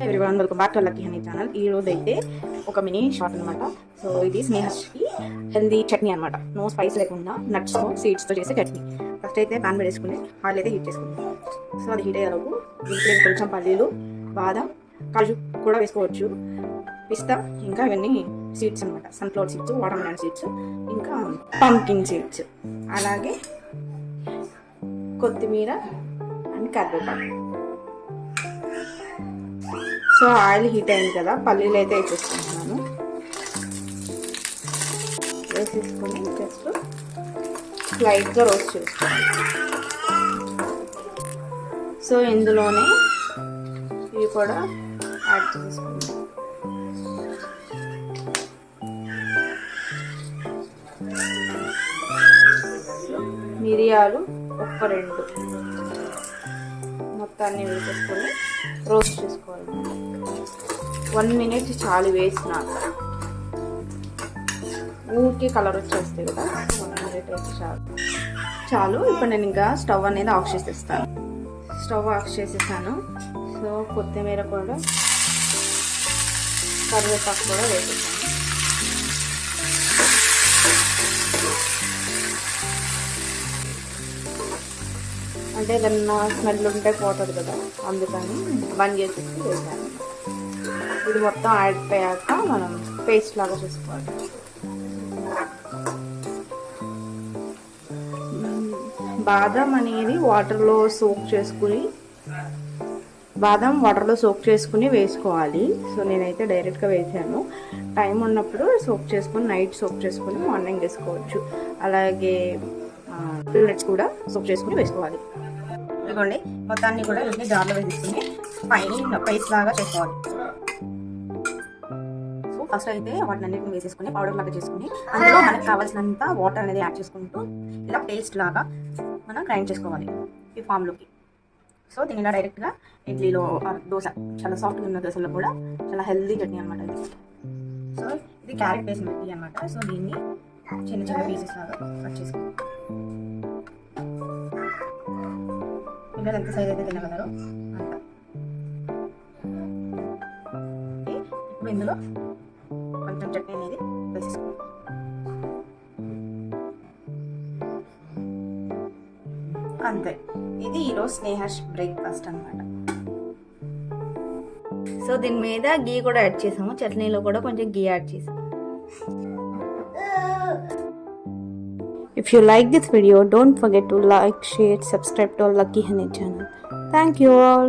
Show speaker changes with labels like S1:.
S1: Everyone, welcome back to lucky honey channel. ఈ రోజు అయితే ఒక మినీ షార్ట్ అనమాట. సో ఇది స్నేహశ్రీ హెల్దీ చట్నీ అనమాట. నో స్పైస్ లేకుండా నట్స్తో సీడ్స్తో చేసే చట్నీ. ఫస్ట్ అయితే ప్యాన్ పెట్టేసుకుని ఆయిల్ అయితే హీట్ చేసుకుంటాం. సో అది హీట్ అయ్యేలోపు దీంట్లో కొంచెం పల్లీలు, బాదం, కాజు కూడా వేసుకోవచ్చు, పిస్తా, ఇంకా ఇవన్నీ సీడ్స్ అనమాట. Sunflower seeds, water melon seeds, ఇంకా పంకిన్ సీడ్స్, అలాగే కొత్తిమీర అండ్ కరివేపాకు. సో ఆయిల్ హీట్ అయింది కదా, పల్లీలు అయితే వేసేసుకుంటున్నాను. వేసేసుకొని జస్ట్ లైట్గా రోస్ట్ చేసుకోవాలి. సో ఇందులోనే ఇవి కూడా యాడ్ చేసుకుంటాం. మిరియాలు ఒక 2 మొత్తాన్ని వేసేసుకొని రోస్ట్ చేసుకోవాలి. 1 మినిట్ చాలు వేసినాక. ఊరికి కలర్ వచ్చేస్తాయి కదా, 1 మినిట్ అయితే చాలు. ఇప్పుడు నేను ఇంకా స్టవ్ అనేది ఆఫ్ చేసేస్తాను. స్టవ్ ఆఫ్ చేసేసాను. సో కొత్తిమీర కూడా, కరివేపాకు కూడా వేసేసాను. అంటే ఏదన్నా స్మెల్ ఉంటే పోతుంది కదా, అందుకని బంద్ చేసేసి వేసాను. ఇది మొత్తం అయిపోయాక మనం పేస్ట్ లాగా చేసుకోవాలి. బాదం అనేది వాటర్లో సోక్ చేసుకుని వేసుకోవాలి. సో నేనైతే డైరెక్ట్గా వేసాను. టైం ఉన్నప్పుడు నైట్ సోక్ చేసుకుని మార్నింగ్ వేసుకోవచ్చు. అలాగే మినిట్స్ కూడా సోక్ చేసుకుని వేసుకోవాలి. ఇదిగోండి, మొత్తాన్ని కూడా వీటిని జార్లో వేసుకుని పైన పేస్ట్ లాగా చేసుకోవాలి. సో ఫస్ట్ అయితే వాటిని అన్నింటిని వేసేసుకుని పౌడర్ లాగా చేసుకుని అందులో మనకు కావాల్సినంత వాటర్ అనేది యాడ్ చేసుకుంటూ ఇలా పేస్ట్ లాగా మనం గ్రైండ్ చేసుకోవాలి ఈ ఫామ్లోకి. సో దీని ఇలా డైరెక్ట్గా ఇడ్లీలో, దోశ, చాలా సాఫ్ట్గా ఉన్న దోశలో కూడా చాలా హెల్దీ చట్నీ అనమాట ఇది. సో ఇది క్యారెట్ బేస్డ్ చట్నీ అనమాట. సో దీన్ని చిన్న చిన్న పీసెస్ లాగా కట్ చేసుకోవాలి. పిల్లలు ఎంత సైజ్ అయితే తినగలరో అంత. ఇప్పుడు ఇందులో కొంచెం చట్నీ అనేది వేసేసుకోవాలి. అంతే, ఇది ఈరోజు స్నేహస్ బ్రేక్ఫాస్ట్ అనమాట. సో దీని మీద గీ కూడా యాడ్ చేసాము. చట్నీలో కూడా కొంచెం గీ యాడ్ చేసాము. If you like this video, don't forget to like, share, subscribe to our Lucky Honey channel. Thank you all.